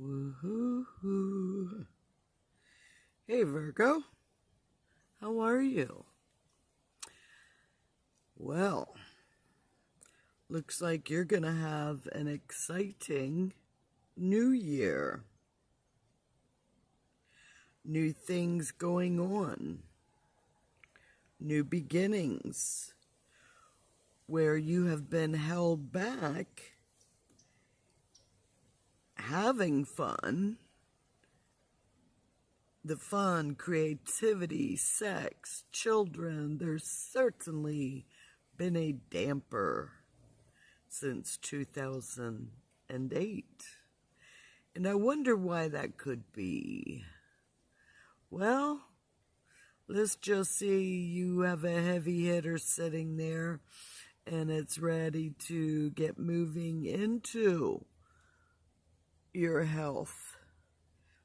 Woohoo! Hey Virgo, how are you? Well, looks like you're gonna have an exciting new year. New things going on. New beginnings. Where you have been held back having fun. The fun, creativity, sex, children, there's certainly been a damper since 2008. And I wonder why that could be. Well, let's just say you have a heavy hitter sitting there and it's ready to get moving into your health,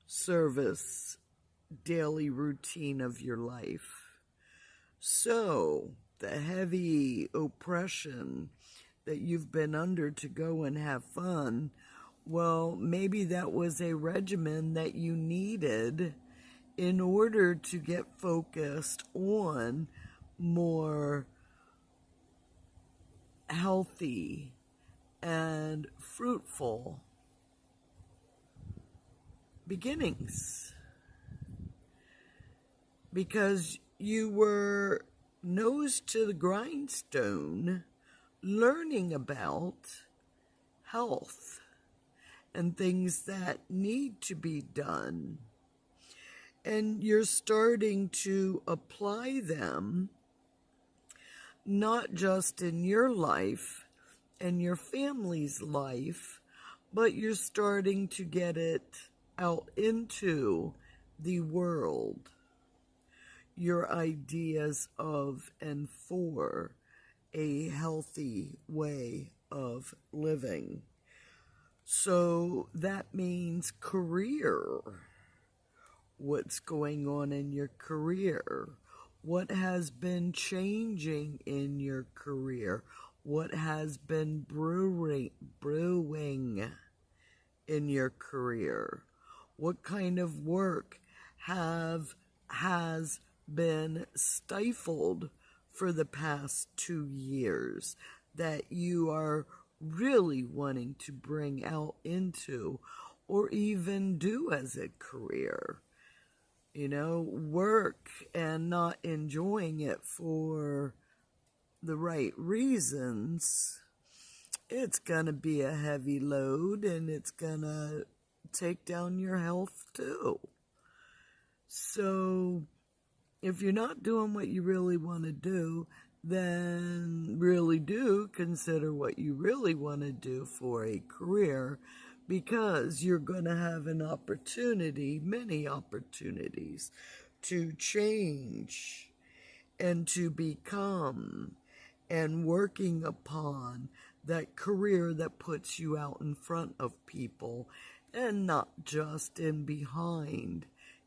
service, daily routine of your life. So, the heavy oppression that you've been under to go and have fun, well, maybe that was a regimen that you needed in order to get focused on more healthy and fruitful beginnings. Because you were nose to the grindstone learning about health and things that need to be done. And you're starting to apply them not just in your life and your family's life, but you're starting to get it out into the world. Your ideas of and for a healthy way of living. So that means career. What's going on in your career? What has been changing in your career? What has been brewing in your career? What kind of work has been stifled for the past 2 years that you are really wanting to bring out into or even do as a career? You know, work and not enjoying it for the right reasons, it's gonna be a heavy load and it's gonna take down your health too. So if you're not doing what you really want to do, then really do consider what you really want to do for a career, because you're going to have an opportunity, many opportunities, to change and to become and working upon that career that puts you out in front of people and not just in behind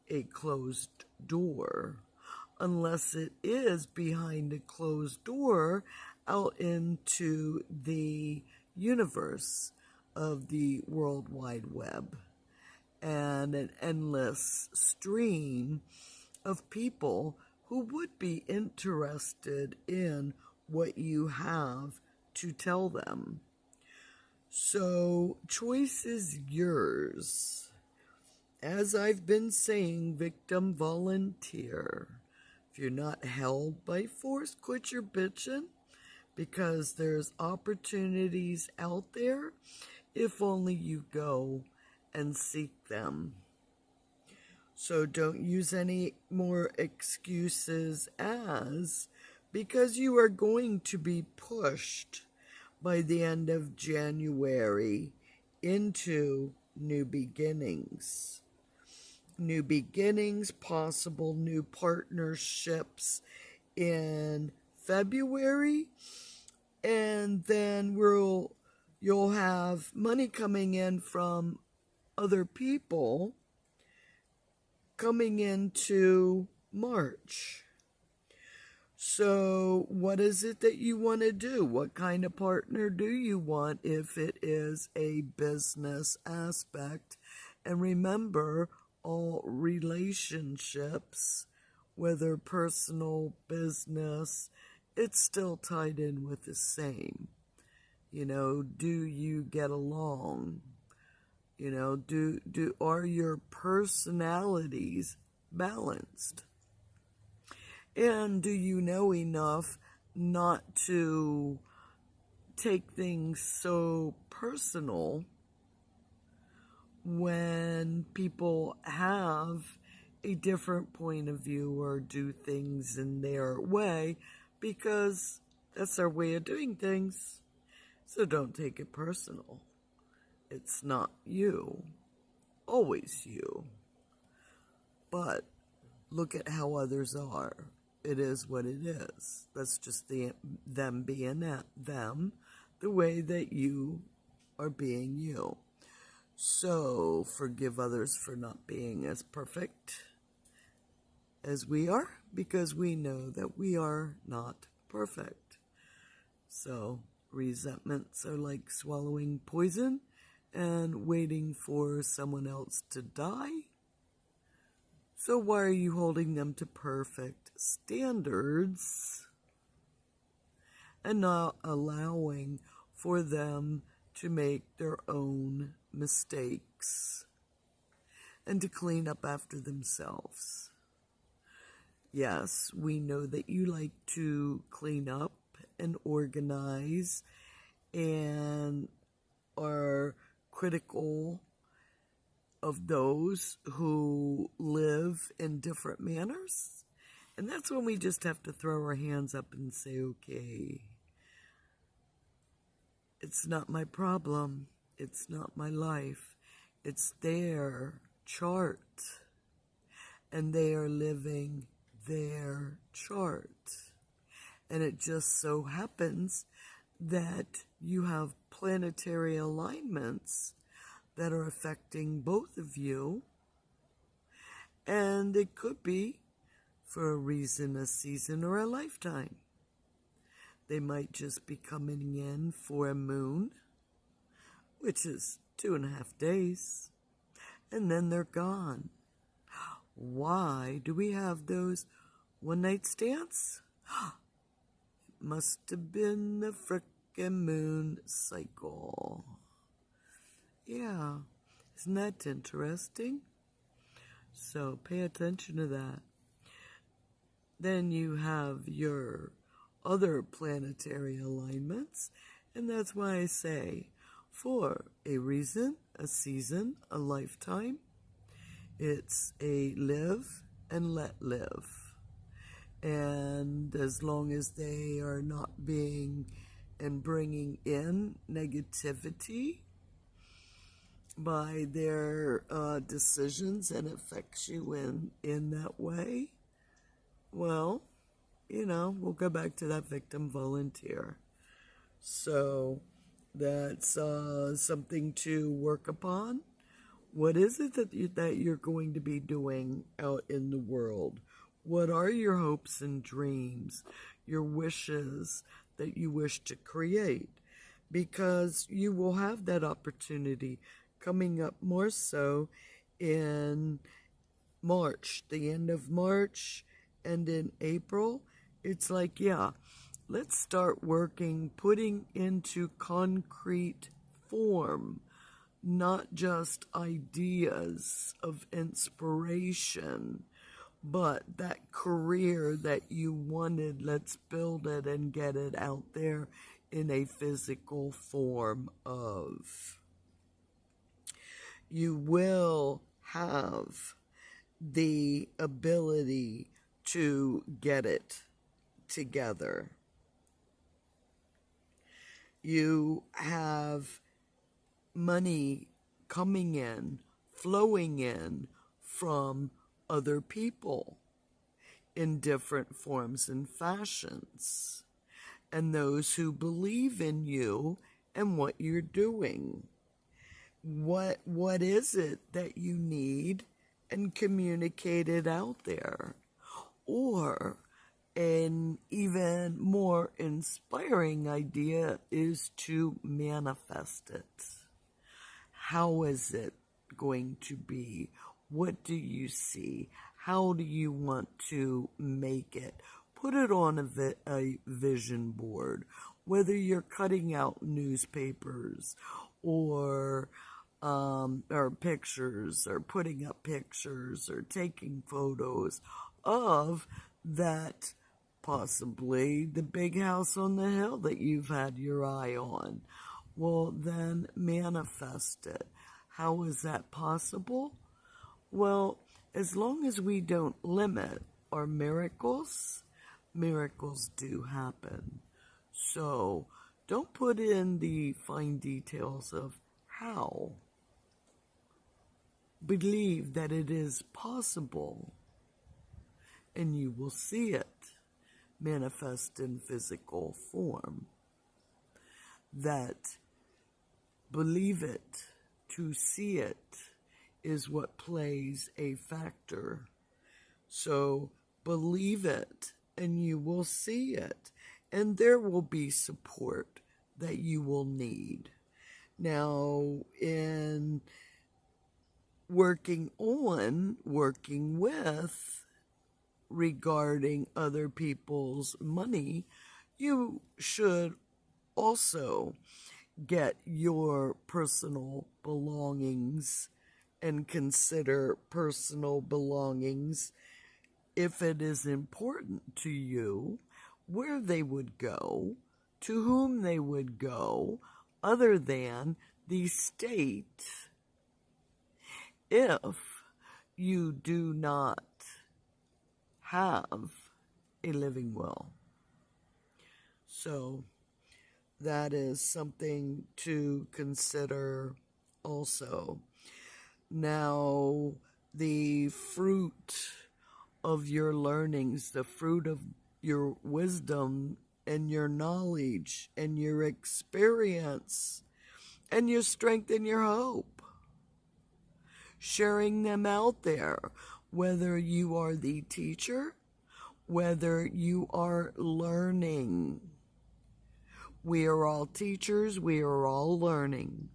a closed door. Unless it is behind a closed door out into the universe of the World Wide Web and an endless stream of people who would be interested in what you have to tell them. So, choice is yours. As I've been saying, victim volunteer. If you're not held by force, quit your bitching, because there's opportunities out there if only you go and seek them. So don't use any more excuses because you are going to be pushed by the end of January into new beginnings. New beginnings, possible new partnerships in February, and then you'll have money coming in from other people coming into March. So what is it that you want to do? What kind of partner do you want if it is a business aspect And remember, all relationships, whether personal, business, it's still tied in with the same. You know, do you get along? You know, are your personalities balanced? And do you know enough not to take things so personal when people have a different point of view or do things in their way, because that's their way of doing things. So don't take it personal. It's not you, always you. But look at how others are. It is what it is. That's just them being them, the way that you are being you. So forgive others for not being as perfect as we are, because we know that we are not perfect. So resentments are like swallowing poison and waiting for someone else to die. So why are you holding them to perfect standards and not allowing for them to make their own mistakes and to clean up after themselves? Yes, we know that you like to clean up and organize and are critical of those who live in different manners. And that's when we just have to throw our hands up and say, okay, it's not my problem. It's not my life. It's their chart. And they are living their chart. And it just so happens that you have planetary alignments that are affecting both of you. And it could be for a reason, a season, or a lifetime. They might just be coming in for a moon, which is 2.5 days, and then they're gone. Why do we have those one-night stands? It must have been the frickin' moon cycle. Yeah, isn't that interesting? So pay attention to that. Then you have your other planetary alignments, and that's why I say, for a reason, a season, a lifetime, it's a live and let live. And as long as they are not being and bringing in negativity by their decisions and affects you in that way, well, you know, we'll go back to that victim volunteer. So that's something to work upon. What is it that you're going to be doing out in the world? What are your hopes and dreams, your wishes that you wish to create? Because you will have that opportunity coming up more so in March, the end of March, and in April. It's like, yeah, let's start working, putting into concrete form, not just ideas of inspiration, but that career that you wanted. Let's build it and get it out there in a physical form of. You will have the ability to get it together. You have money coming in, flowing in from other people in different forms and fashions, and those who believe in you and what you're doing. What is it that you need, and communicate it out there? Or an even more inspiring idea is to manifest it. How is it going to be? What do you see? How do you want to make it? Put it on a vision board, whether you're cutting out newspapers or pictures, or putting up pictures, or taking photos of that, possibly the big house on the hill that you've had your eye on. Well, then manifest it. How is that possible? Well, as long as we don't limit our miracles, miracles do happen. So don't put in the fine details of how. Believe that it is possible, and you will see it manifest in physical form. That believe it to see it is what plays a factor. So believe it and you will see it, and there will be support that you will need. Now, in working with, regarding other people's money, you should also get your personal belongings and consider personal belongings, if it is important to you, where they would go, to whom they would go, other than the state, if you do not have a living will. So that is something to consider also. Now, the fruit of your learnings, the fruit of your wisdom and your knowledge and your experience and your strength and your hope, sharing them out there, whether you are the teacher, whether you are learning. We are all teachers, we are all learning.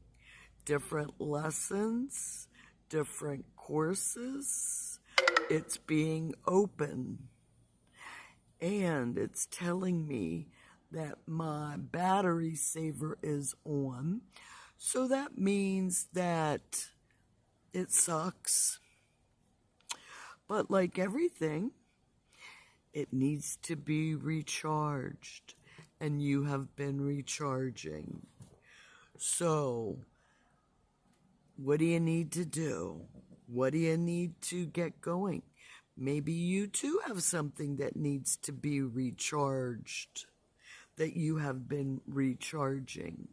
Different lessons, different courses. It's being open. And it's telling me that my battery saver is on. So that means that it sucks. But like everything, it needs to be recharged. And you have been recharging. So, what do you need to do? What do you need to get going? Maybe you too have something that needs to be recharged, that you have been recharging.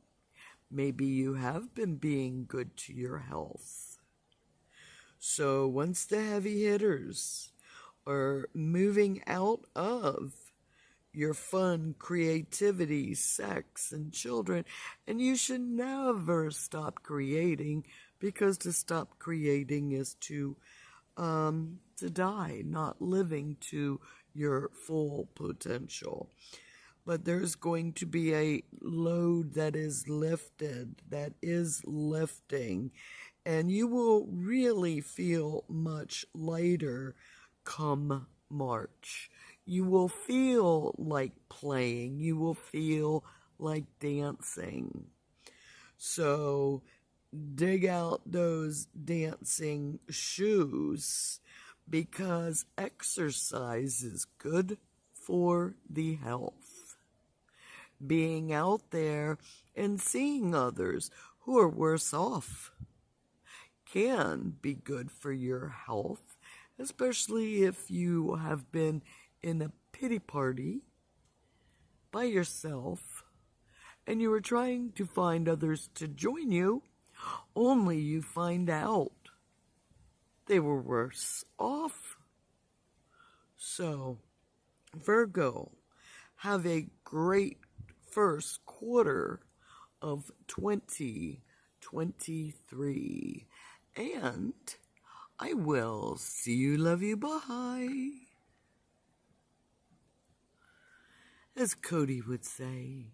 Maybe you have been being good to your health. So once the heavy hitters are moving out of your fun, creativity, sex, and children, and you should never stop creating, because to stop creating is to die, not living to your full potential. But there's going to be a load that is lifted, that is lifting, and you will really feel much lighter come March. You will feel like playing. You will feel like dancing. So dig out those dancing shoes, because exercise is good for the health. Being out there and seeing others who are worse off can be good for your health, especially if you have been in a pity party by yourself and you were trying to find others to join you, only you find out they were worse off. So, Virgo, have a great first quarter of 2023. And I will see you, love you, bye. As Cody would say.